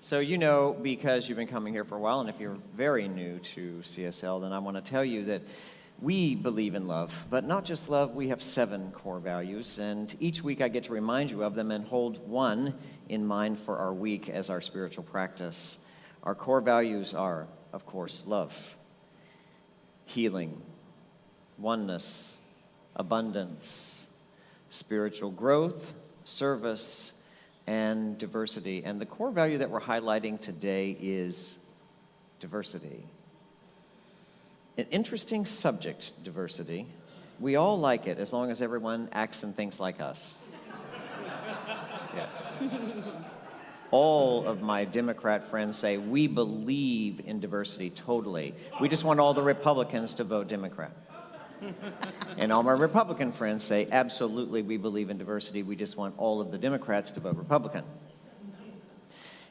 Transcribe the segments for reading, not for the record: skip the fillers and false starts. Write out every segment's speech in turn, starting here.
So you know, because you've been coming here for a while, and if you're very new to CSL, then I want to tell you that we believe in love, but not just love. We have 7 core values, and each week I get to remind you of them and hold one in mind for our week as our spiritual practice. Our core values are, of course, love, healing, oneness, abundance, spiritual growth, service, and diversity. And the core value that we're highlighting today is diversity. An interesting subject, diversity. We all like it as long as everyone acts and thinks like us. Yes. All of my Democrat friends say we believe in diversity totally. We just want all the Republicans to vote Democrat. And all my Republican friends say, absolutely, we believe in diversity. We just want all of the Democrats to vote Republican.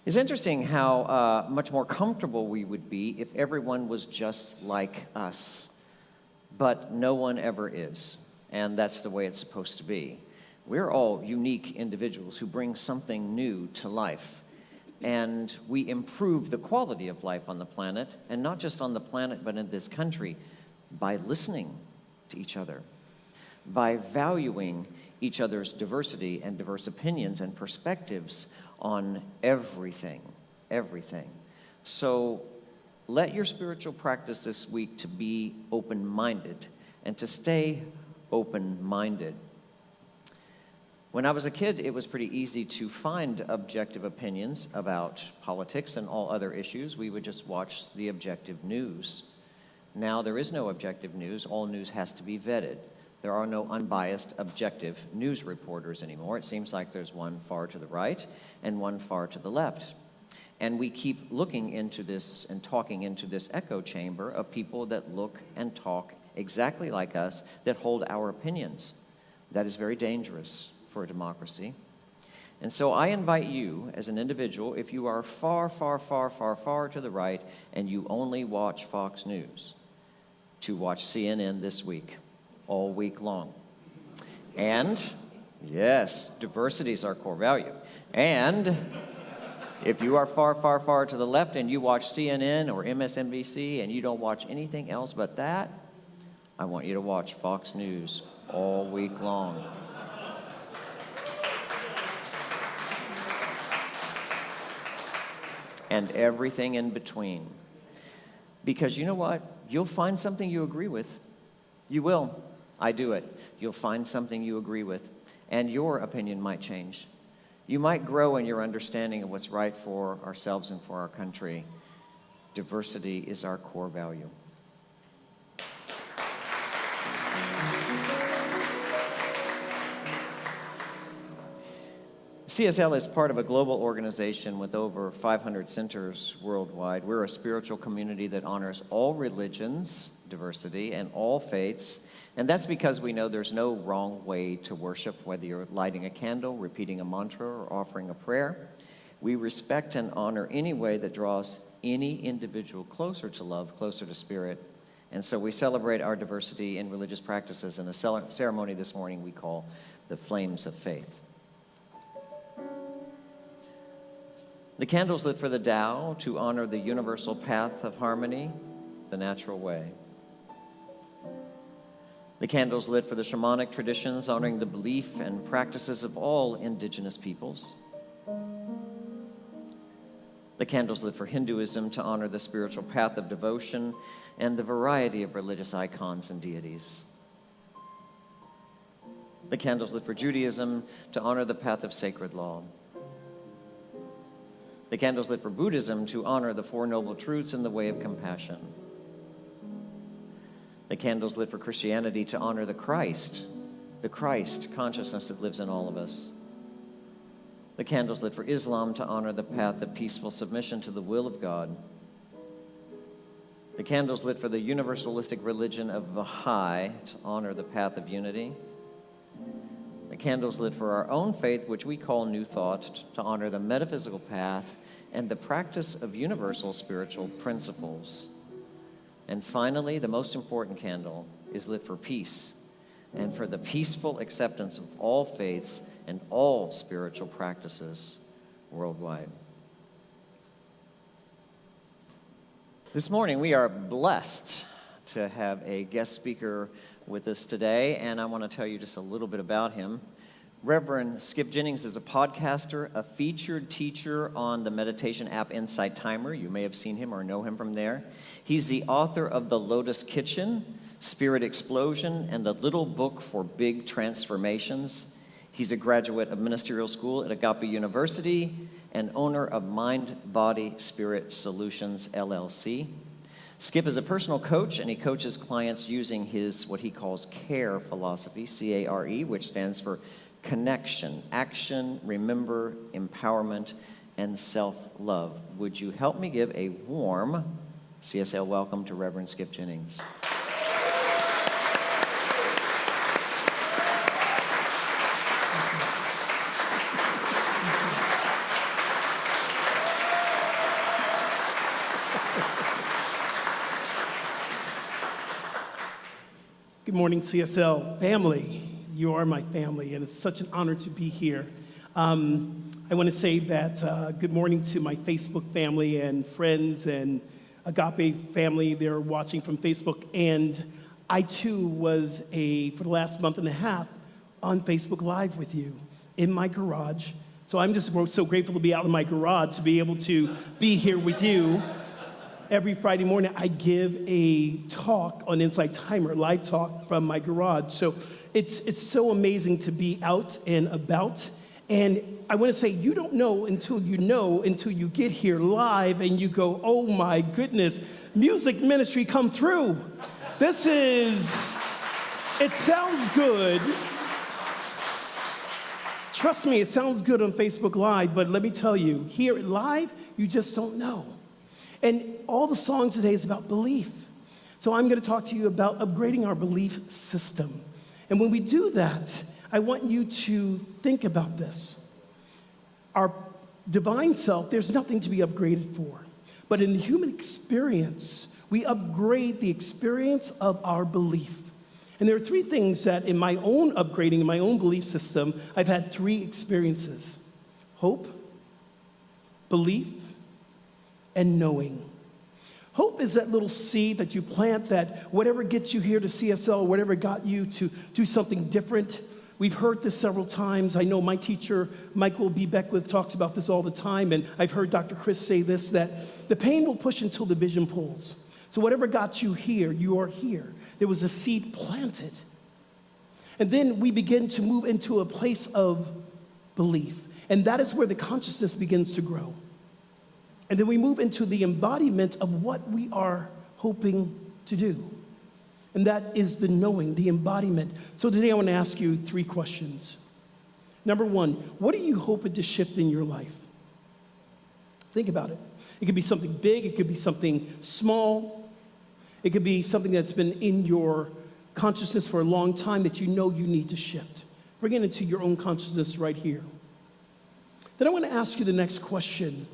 It's interesting how much more comfortable we would be if everyone was just like us. But no one ever is. And that's the way it's supposed to be. We're all unique individuals who bring something new to life. And we improve the quality of life on the planet, and not just on the planet, but in this country, by listening to each other, by valuing each other's diversity and diverse opinions and perspectives on everything. So let your spiritual practice this week to be open-minded and to stay open-minded. When I was a kid, it was pretty easy to find objective opinions about politics and all other issues. We would just watch the objective news. Now there is no objective news. All news has to be vetted. There are no unbiased, objective news reporters anymore. It seems like there's one far to the right and one far to the left. And we keep looking into this and talking into this echo chamber of people that look and talk exactly like us, that hold our opinions. That is very dangerous for a democracy. And so I invite you as an individual, if you are far to the right and you only watch Fox News, to watch CNN this week, all week long. And, yes, diversity is our core value. And if you are far to the left and you watch CNN or MSNBC and you don't watch anything else but that, I want you to watch Fox News all week long. And everything in between. Because you know what? You'll find something you agree with. You will. I do it. You'll find something you agree with, and your opinion might change. You might grow in your understanding of what's right for ourselves and for our country. Diversity is our core value. CSL is part of a global organization with over 500 centers worldwide. We're a spiritual community that honors all religions, diversity, and all faiths. And that's because we know there's no wrong way to worship, whether you're lighting a candle, repeating a mantra, or offering a prayer. We respect and honor any way that draws any individual closer to love, closer to spirit. And so we celebrate our diversity in religious practices in a ceremony this morning we call the Flames of Faith. The candles lit for the Tao to honor the universal path of harmony, the natural way. The candles lit for the shamanic traditions, honoring the belief and practices of all indigenous peoples. The candles lit for Hinduism to honor the spiritual path of devotion and the variety of religious icons and deities. The candles lit for Judaism to honor the path of sacred law. The candles lit for Buddhism to honor the Four Noble Truths and the way of compassion. The candles lit for Christianity to honor the Christ consciousness that lives in all of us. The candles lit for Islam to honor the path of peaceful submission to the will of God. The candles lit for the universalistic religion of Baha'i to honor the path of unity. The candles lit for our own faith, which we call New Thought, to honor the metaphysical path and the practice of universal spiritual principles. And finally, the most important candle is lit for peace and for the peaceful acceptance of all faiths and all spiritual practices worldwide. This morning, we are blessed to have a guest speaker with us today, and I want to tell you just a little bit about him. Reverend Skip Jennings is a podcaster, a featured teacher on the meditation app Insight Timer. You may have seen him or know him from there. He's the author of The Lotus Kitchen, Spirit Explosion, and The Little Book for Big Transformations. He's a graduate of ministerial school at Agape University and owner of Mind, Body, Spirit Solutions, LLC. Skip is a personal coach, and he coaches clients using his, what he calls CARE philosophy, C-A-R-E, which stands for connection, action, remember, empowerment, and self-love. Would you help me give a warm CSL welcome to Reverend Skip Jennings? Good morning, CSL family. You are my family, and it's such an honor to be here. I want to say that good morning to my Facebook family and friends and Agape family. They're watching from Facebook, and I too was for the last month and a half on Facebook Live with you in my garage. So I'm just so grateful to be out in my garage to be able to be here with you. Every Friday morning, I give a talk on Insight Timer, live talk from my garage. So it's so amazing to be out and about. And I want to say, you don't know until you get here live and you go, oh my goodness, music ministry come through. It sounds good. Trust me, it sounds good on Facebook Live, but let me tell you, here live, you just don't know. And all the songs today is about belief. So I'm going to talk to you about upgrading our belief system. And when we do that, I want you to think about this. Our divine self, there's nothing to be upgraded for. But in the human experience, we upgrade the experience of our belief. And there are three things that in my own upgrading, in my own belief system, I've had three experiences: hope, belief, and knowing. Hope is that little seed that you plant that whatever gets you here to CSL, whatever got you to do something different. We've heard this several times. I know my teacher, Michael B. Beckwith, talks about this all the time, and I've heard Dr. Chris say this, that the pain will push until the vision pulls. So whatever got you here, you are here. There was a seed planted. And then we begin to move into a place of belief, and that is where the consciousness begins to grow. And then we move into the embodiment of what we are hoping to do. And that is the knowing, the embodiment. So today I want to ask you three questions. Number one, what are you hoping to shift in your life? Think about it. It could be something big. It could be something small. It could be something that's been in your consciousness for a long time that you know you need to shift. Bring it into your own consciousness right here. Then I want to ask you the next question.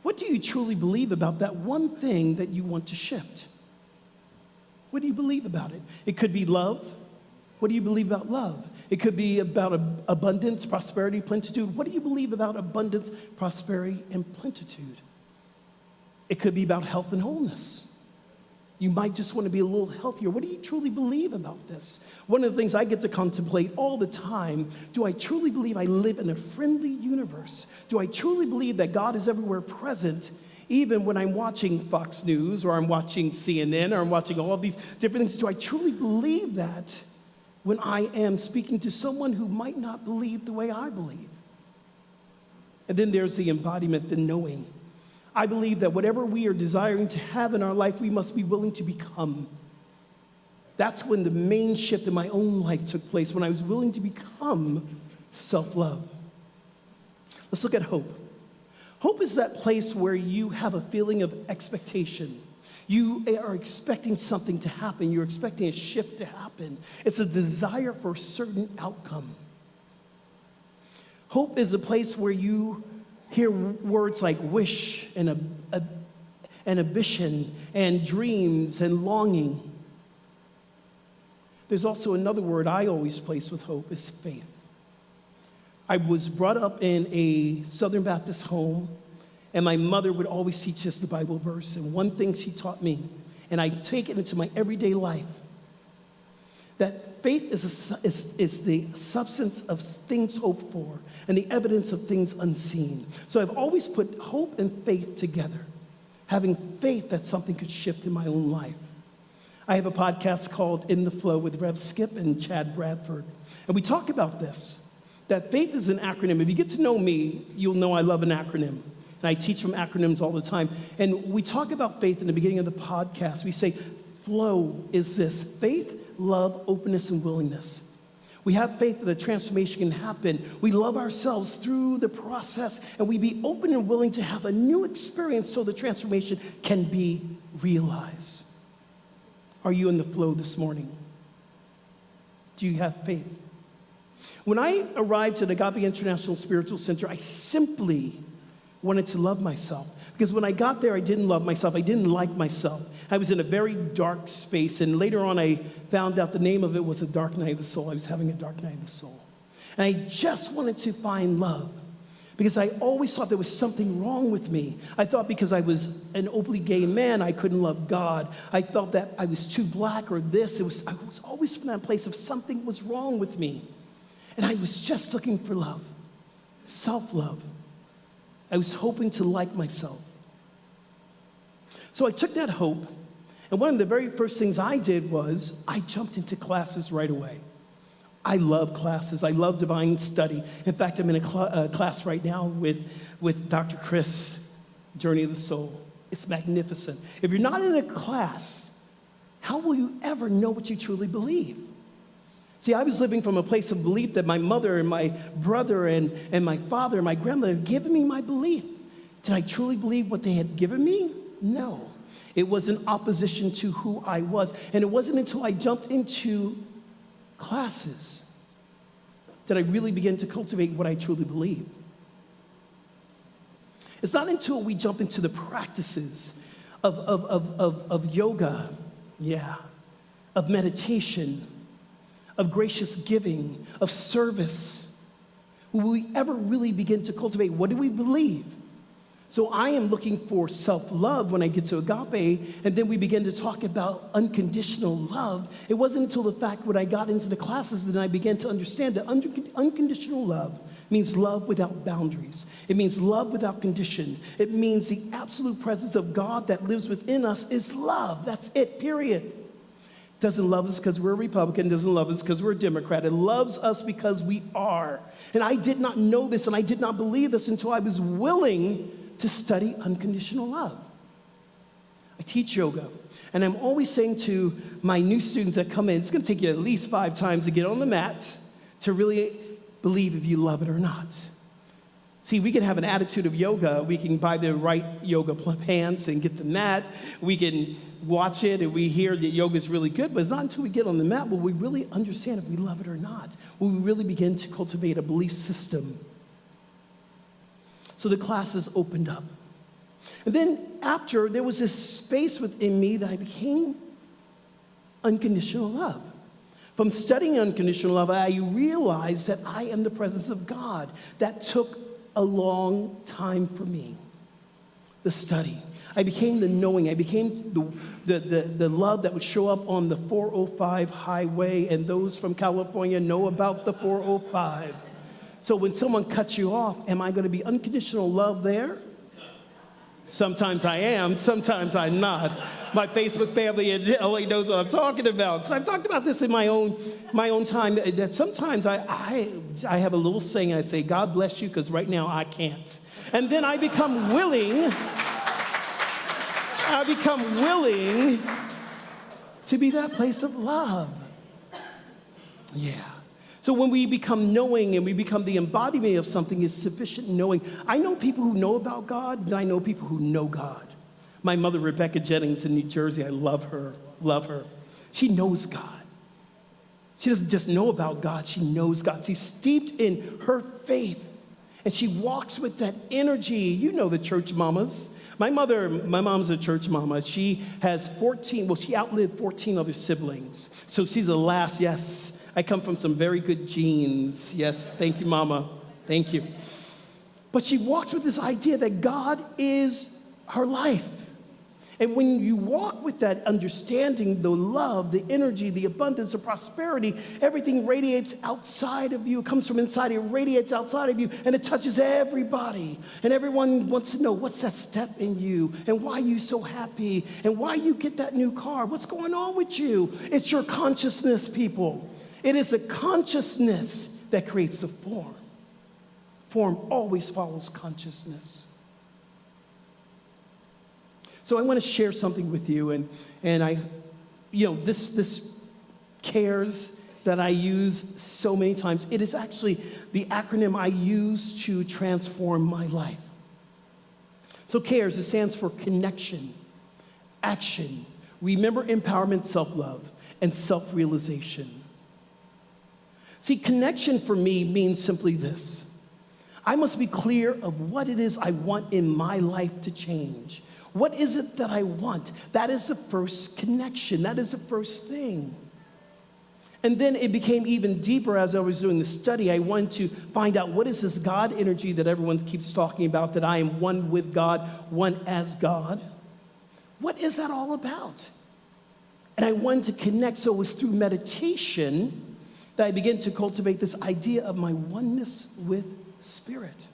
What do you truly believe about that one thing that you want to shift? What do you believe about it? It could be love. What do you believe about love? It could be about abundance, prosperity, plenitude. What do you believe about abundance, prosperity, and plenitude? It could be about health and wholeness. You might just want to be a little healthier. What do you truly believe about this? One of the things I get to contemplate all the time, do I truly believe I live in a friendly universe? Do I truly believe that God is everywhere present, even when I'm watching Fox News or I'm watching CNN or I'm watching all of these different things? Do I truly believe that when I am speaking to someone who might not believe the way I believe? And then there's the embodiment, the knowing. I believe that whatever we are desiring to have in our life, we must be willing to become. That's when the main shift in my own life took place, when I was willing to become self-love. Let's look at hope. Hope is that place where you have a feeling of expectation. You are expecting something to happen. You're expecting a shift to happen. It's a desire for a certain outcome. Hope is a place where you hear words like wish and ambition and dreams and longing. There's also another word I always place with hope is faith. I was brought up in a Southern Baptist home, And my mother would always teach us the Bible verse. And one thing she taught me, and I take it into my everyday life, that faith is the substance of things hoped for and the evidence of things unseen. So I've always put hope and faith together, having faith that something could shift in my own life. I have a podcast called In the Flow with Rev Skip and Chad Bradford. And we talk about this, that faith is an acronym. If you get to know me, you'll know I love an acronym. And I teach from acronyms all the time. And we talk about faith in the beginning of the podcast. We say, flow is this: faith, love, openness, and willingness. We have faith that a transformation can happen. We love ourselves through the process, and we be open and willing to have a new experience so the transformation can be realized. Are you in the flow this morning? Do you have faith? When I arrived at Agape International Spiritual Center, I simply wanted to love myself. Because when I got there, I didn't love myself. I didn't like myself. I was in a very dark space, and later on I found out the name of it was a dark night of the soul. I was having a dark night of the soul. And I just wanted to find love, because I always thought there was something wrong with me. I thought because I was an openly gay man, I couldn't love God. I felt that I was too black or this. I was always from that place of something was wrong with me. And I was just looking for love, self-love. I was hoping to like myself. So I took that hope, and one of the very first things I did was I jumped into classes right away. I love classes. I love divine study. In fact, I'm in a class right now with Dr. Chris, Journey of the Soul. It's magnificent. If you're not in a class, how will you ever know what you truly believe? See, I was living from a place of belief that my mother and my brother and my father and my grandmother had given me my belief. Did I truly believe what they had given me? No. It was in opposition to who I was. And it wasn't until I jumped into classes that I really began to cultivate what I truly believe. It's not until we jump into the practices of yoga, of meditation, of gracious giving, of service, will we ever really begin to cultivate what do we believe? So I am looking for self-love when I get to Agape, and then we begin to talk about unconditional love. It wasn't until the fact when I got into the classes that I began to understand that unconditional love means love without boundaries. It means love without condition. It means the absolute presence of God that lives within us is love. That's it, period. Doesn't love us because we're a Republican, doesn't love us because we're a Democrat. It loves us because we are. And I did not know this, and I did not believe this until I was willing to study unconditional love. I teach yoga, and I'm always saying to my new students that come in, it's going to take you at least 5 times to get on the mat to really believe if you love it or not. See, we can have an attitude of yoga. We can buy the right yoga pants and get the mat. We can watch it, and we hear that yoga is really good, but it's not until we get on the mat will we really understand if we love it or not. Will we really begin to cultivate a belief system? So the classes opened up. And then after, there was this space within me that I became unconditional love. From studying unconditional love, I realized that I am the presence of God. That took a long time for me, the study. I became the knowing. I became the love that would show up on the 405 highway, and those from California know about the 405. So when someone cuts you off, am I going to be unconditional love there? Sometimes I am, sometimes I'm not. My Facebook family in LA knows what I'm talking about. So I've talked about this in my own time, that sometimes I have a little saying. I say, God bless you, because right now I can't. And then I become willing to be that place of love. Yeah. So when we become knowing and we become the embodiment of something, is sufficient knowing. I know people who know about God, and I know people who know God. My mother, Rebecca Jennings in New Jersey, I love her. She knows God. She doesn't just know about God, she knows God. She's steeped in her faith, and she walks with that energy. You know the church mamas. My mom's a church mama. She has she outlived 14 other siblings. So she's the last, yes. I come from some very good genes. Yes, thank you, Mama. Thank you. But she walks with this idea that God is her life. And when you walk with that understanding, the love, the energy, the abundance, the prosperity, everything radiates outside of you. It comes from inside you, it radiates outside of you, and it touches everybody. And everyone wants to know what's that step in you, and why you so happy, and why you get that new car. What's going on with you? It's your consciousness, people. It is a consciousness that creates the form. Form always follows consciousness. So I want to share something with you, and I, this CARES that I use so many times, it is actually the acronym I use to transform my life. So CARES, it stands for connection, action, remember, empowerment, self-love, and self-realization. See, connection for me means simply this. I must be clear of what it is I want in my life to change. What is it that I want? That is the first connection. That is the first thing. And then it became even deeper as I was doing the study. I wanted to find out, what is this God energy that everyone keeps talking about, that I am one with God, one as God? What is that all about? And I wanted to connect, so it was through meditation that I began to cultivate this idea of my oneness with Spirit.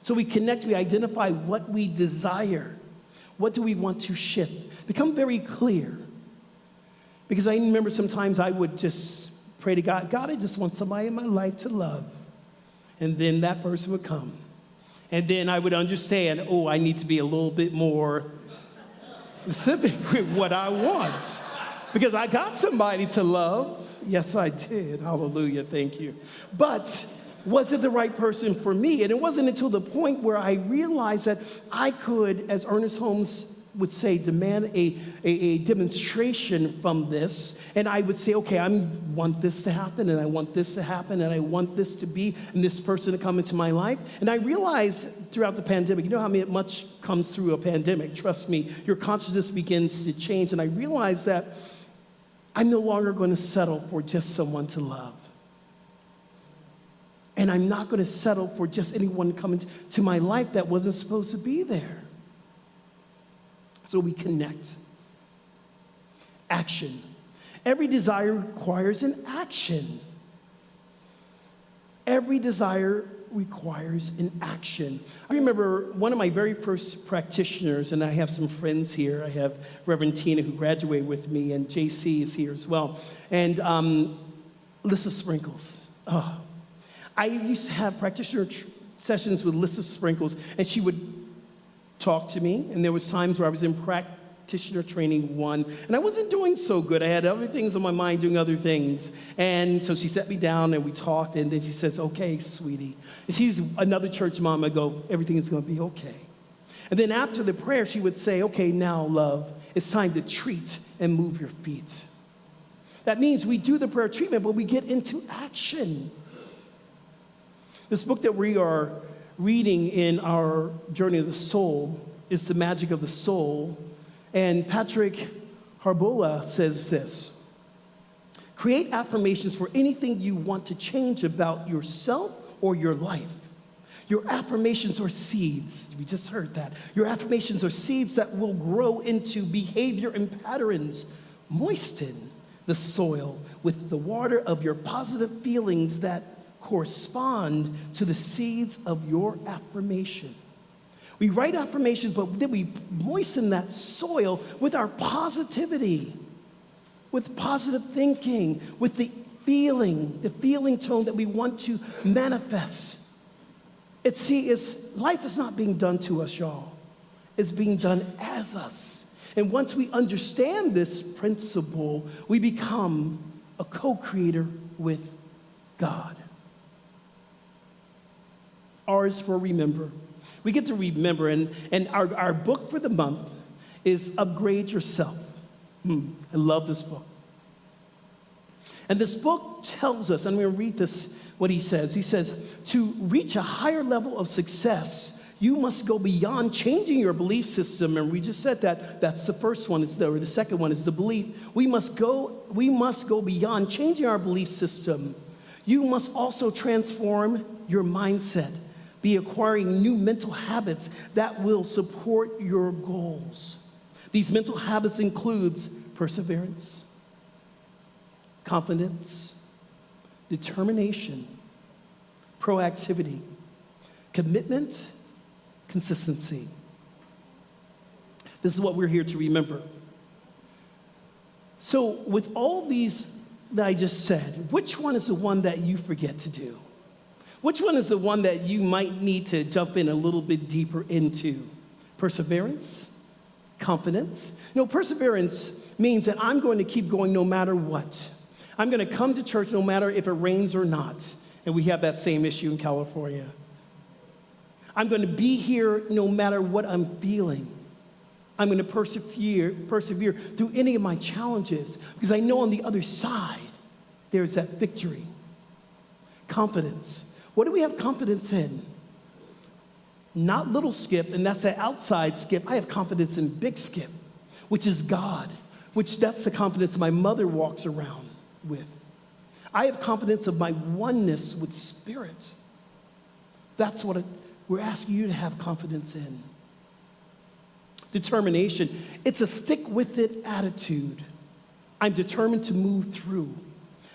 So we connect, we identify what we desire. What do we want to shift? Become very clear. Because I remember sometimes I would just pray to God, God, I just want somebody in my life to love. And then that person would come. And then I would understand, I need to be a little bit more specific with what I want. Because I got somebody to love. Yes, I did. Hallelujah. Thank you. But was it the right person for me? And it wasn't until the point where I realized that I could, as Ernest Holmes would say, demand a demonstration from this. And I would say, okay, I want this to happen, and I want this to happen, and I want this to be, and this person to come into my life. And I realized throughout the pandemic, you know how much comes through a pandemic. Trust me, your consciousness begins to change. And I realized that I'm no longer going to settle for just someone to love. And I'm not going to settle for just anyone coming to my life that wasn't supposed to be there. So we connect. Action. Every desire requires an action. Every desire requires an action. I remember one of my very first practitioners, and I have some friends here. I have Reverend Tina, who graduated with me, and JC is here as well. And Lissa Sprinkles. I used to have practitioner sessions with Lissa Sprinkles, and she would talk to me, and there was times where I was in practitioner training 1, and I wasn't doing so good. I had other things on my mind, doing other things. And so she sat me down, and we talked, and then she says, okay, sweetie. And she's another church mom. I go, everything is going to be okay. And then after the prayer, she would say, okay, now, love, it's time to treat and move your feet. That means we do the prayer treatment, but we get into action. This book that we are reading in our Journey of the Soul is The Magic of the Soul. And Patrick Harbola says this: create affirmations for anything you want to change about yourself or your life. Your affirmations are seeds. We just heard that. Your affirmations are seeds that will grow into behavior and patterns. Moisten the soil with the water of your positive feelings that correspond to the seeds of your affirmation. We write affirmations, but then we moisten that soil with our positivity, with positive thinking, with the feeling tone that we want to manifest. Life is not being done to us, y'all. It's being done as us. And once we understand this principle, we become a co-creator with God. R is for remember. We get to remember, and our book for the month is Upgrade Yourself. I love this book. And this book tells us, I'm going to read this, what he says. He says, to reach a higher level of success, you must go beyond changing your belief system. And we just said that. That's the first one, or the second one is the belief. We must go beyond changing our belief system. You must also transform your mindset, be acquiring new mental habits that will support your goals. These mental habits includes perseverance, confidence, determination, proactivity, commitment, consistency. This is what we're here to remember. So with all these that I just said, which one is the one that you forget to do? Which one is the one that you might need to jump in a little bit deeper into? Perseverance? Confidence? Perseverance means that I'm going to keep going no matter what. I'm going to come to church no matter if it rains or not. And we have that same issue in California. I'm going to be here no matter what I'm feeling. I'm going to persevere through any of my challenges because I know on the other side there's that victory. Confidence. What do we have confidence in? Not little Skip, and that's the outside Skip. I have confidence in big Skip, which is God, that's the confidence my mother walks around with. I have confidence of my oneness with Spirit. That's what we're asking you to have confidence in. Determination. It's a stick-with-it attitude. I'm determined to move through.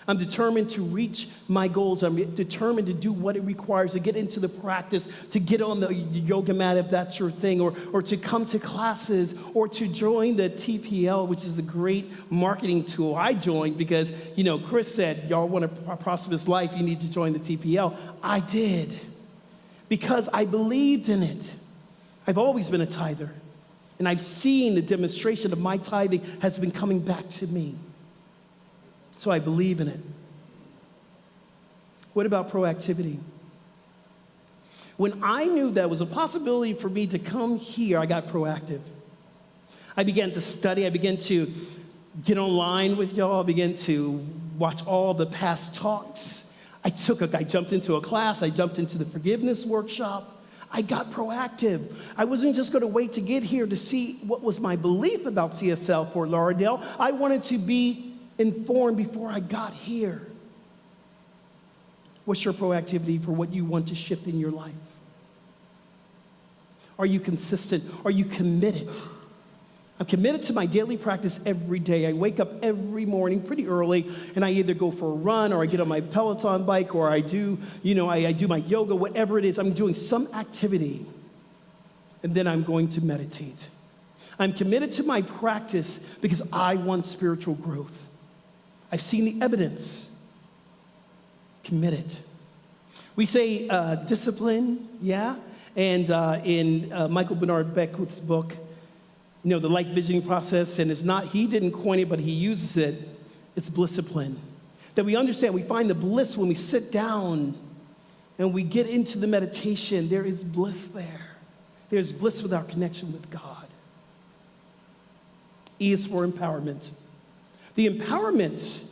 I'm determined to reach my goals. I'm determined to do what it requires to get into the practice, to get on the yoga mat if that's your thing, or to come to classes, or to join the TPL, which is the great marketing tool. I joined because, Chris said, y'all want a prosperous life, you need to join the TPL. I did because I believed in it. I've always been a tither. And I've seen the demonstration of my tithing has been coming back to me. So I believe in it. What about proactivity? When I knew that was a possibility for me to come here, I got proactive. I began to study. I began to get online with y'all. I began to watch all the past talks. I jumped into a class. I jumped into the forgiveness workshop. I got proactive. I wasn't just going to wait to get here to see what was my belief about CSL Fort Lauderdale. I wanted to be informed before I got here. What's your proactivity for what you want to shift in your life? Are you consistent? Are you committed? I'm committed to my daily practice every day. I wake up every morning pretty early, and I either go for a run, or I get on my Peloton bike, or I do, I do my yoga, whatever it is. I'm doing some activity, and then I'm going to meditate. I'm committed to my practice because I want spiritual growth. I've seen the evidence. Committed. We say discipline, yeah? And in Michael Bernard Beckwith's book, the light visioning process, and he didn't coin it, but he uses it, it's blisscipline. That we understand, we find the bliss when we sit down and we get into the meditation. There is bliss there. There's bliss with our connection with God. E is for empowerment. The empowerment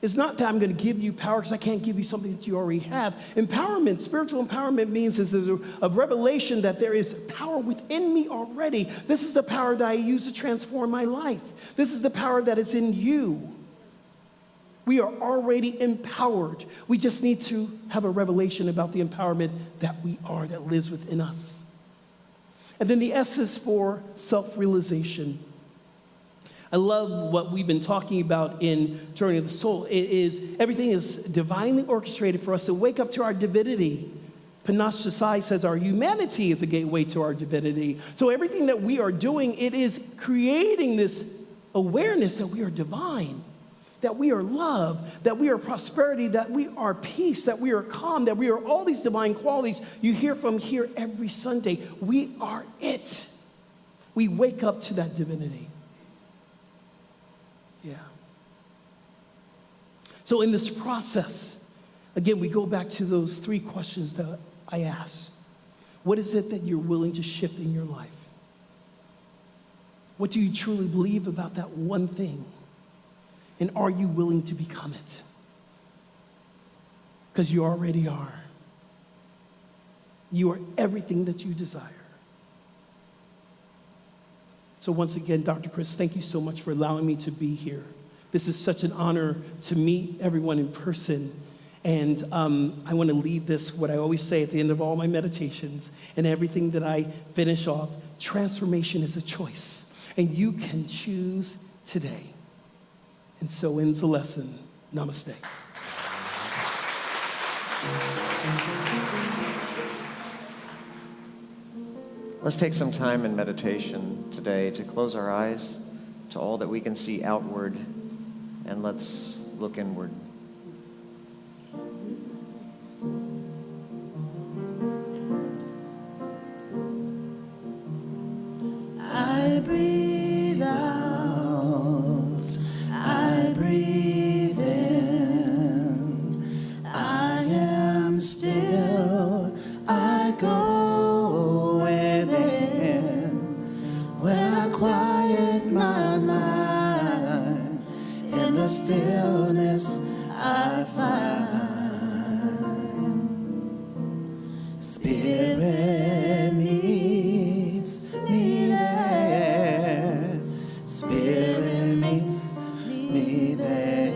is not that I'm going to give you power because I can't give you something that you already have. Empowerment, spiritual empowerment means is a revelation that there is power within me already. This is the power that I use to transform my life. This is the power that is in you. We are already empowered. We just need to have a revelation about the empowerment that we are, that lives within us. And then the S is for self-realization. I love what we've been talking about in Journey of the Soul. Everything is divinely orchestrated for us to wake up to our divinity. Panache Desai says our humanity is a gateway to our divinity. So everything that we are doing, it is creating this awareness that we are divine, that we are love, that we are prosperity, that we are peace, that we are calm, that we are all these divine qualities you hear from here every Sunday. We are it. We wake up to that divinity. Yeah. So in this process, again, we go back to those three questions that I asked. What is it that you're willing to shift in your life? What do you truly believe about that one thing? And are you willing to become it? Because you already are. You are everything that you desire. So once again, Dr. Chris, thank you so much for allowing me to be here. This is such an honor to meet everyone in person. And I want to leave this, what I always say at the end of all my meditations and everything that I finish off, transformation is a choice. And you can choose today. And so ends the lesson. Namaste. Let's take some time in meditation today to close our eyes to all that we can see outward, and let's look inward. I breathe out, I breathe in, I am still, I go within. When I quiet my mind, in the stillness I find. Spirit meets me there, Spirit meets me there.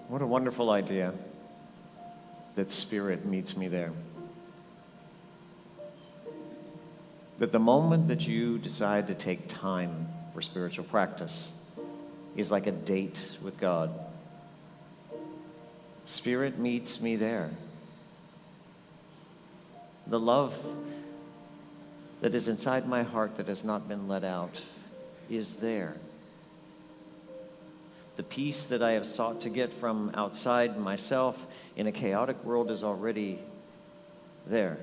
What a wonderful idea that Spirit meets me there. That the moment that you decide to take time for spiritual practice is like a date with God. Spirit meets me there. The love that is inside my heart that has not been let out is there. The peace that I have sought to get from outside myself in a chaotic world is already there.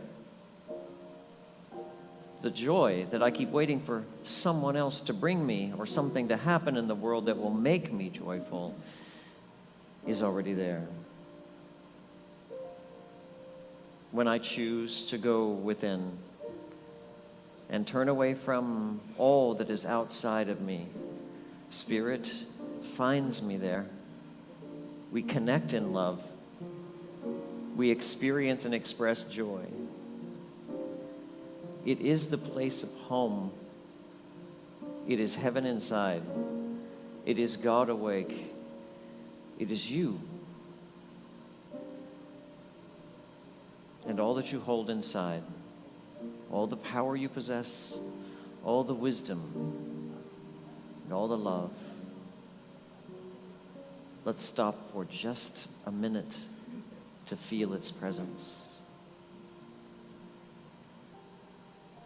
The joy that I keep waiting for someone else to bring me or something to happen in the world that will make me joyful is already there. When I choose to go within and turn away from all that is outside of me, Spirit finds me there. We connect in love. We experience and express joy. It is the place of home. It is heaven inside. It is God awake. It is you. And all that you hold inside, all the power you possess, all the wisdom, and all the love. Let's stop for just a minute to feel its presence.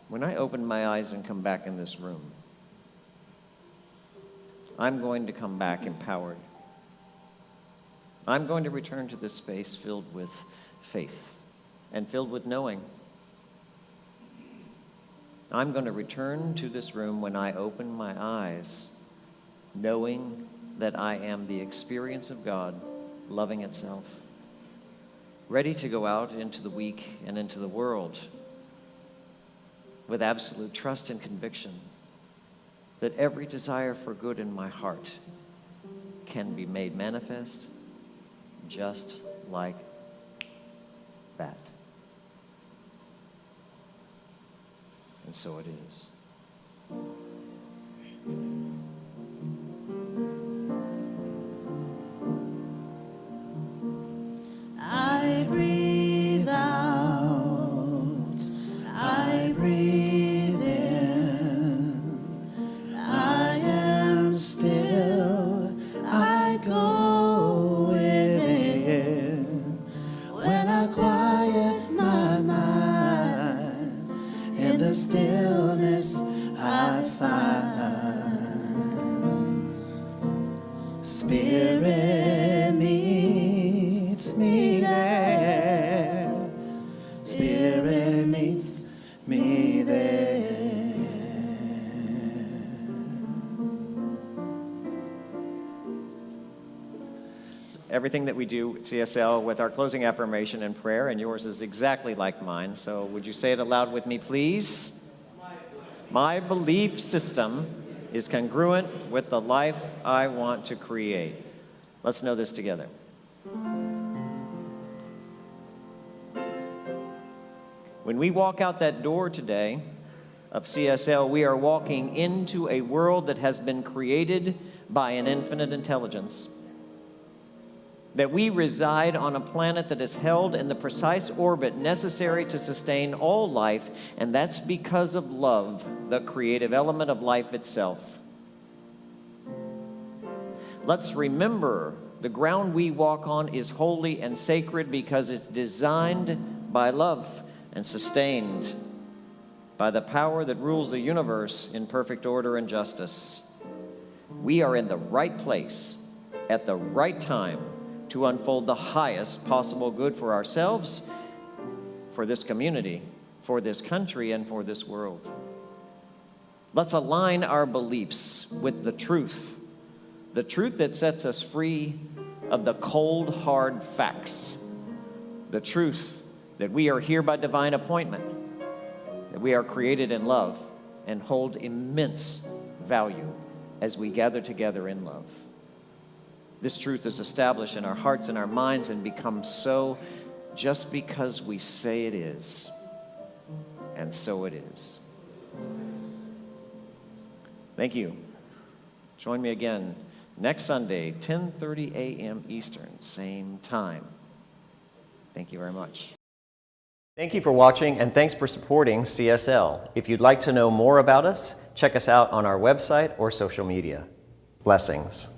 When I open my eyes and come back in this room, I'm going to come back empowered. I'm going to return to this space filled with faith and filled with knowing. I'm going to return to this room when I open my eyes, knowing that I am the experience of God loving itself, ready to go out into the week and into the world with absolute trust and conviction that every desire for good in my heart can be made manifest just like that. And so it is. I breathe out, I breathe in, I am still, I go within. When I quiet my mind, in the stillness I find. Spirit meets me there, Spirit meets me there. Everything that we do at CSL with our closing affirmation and prayer, and yours is exactly like mine. So would you say it aloud with me, please? My belief system is congruent with the life I want to create. Let's know this together. When When we walk out that door today of CSL, we are walking into a world that has been created by an infinite intelligence. That we reside on a planet that is held in the precise orbit necessary to sustain all life, and that's because of love, the creative element of life itself. Let's remember the ground we walk on is holy and sacred because it's designed by love and sustained by the power that rules the universe in perfect order and justice. We are in the right place at the right time to unfold the highest possible good for ourselves, for this community, for this country, and for this world. Let's align our beliefs with the truth that sets us free of the cold, hard facts, the truth that we are here by divine appointment, that we are created in love and hold immense value as we gather together in love. This truth is established in our hearts and our minds and becomes so just because we say it is. And so it is. Thank you. Join me again next Sunday, 10:30 a.m. Eastern, same time. Thank you very much. Thank you for watching, and thanks for supporting CSL. If you'd like to know more about us, check us out on our website or social media. Blessings.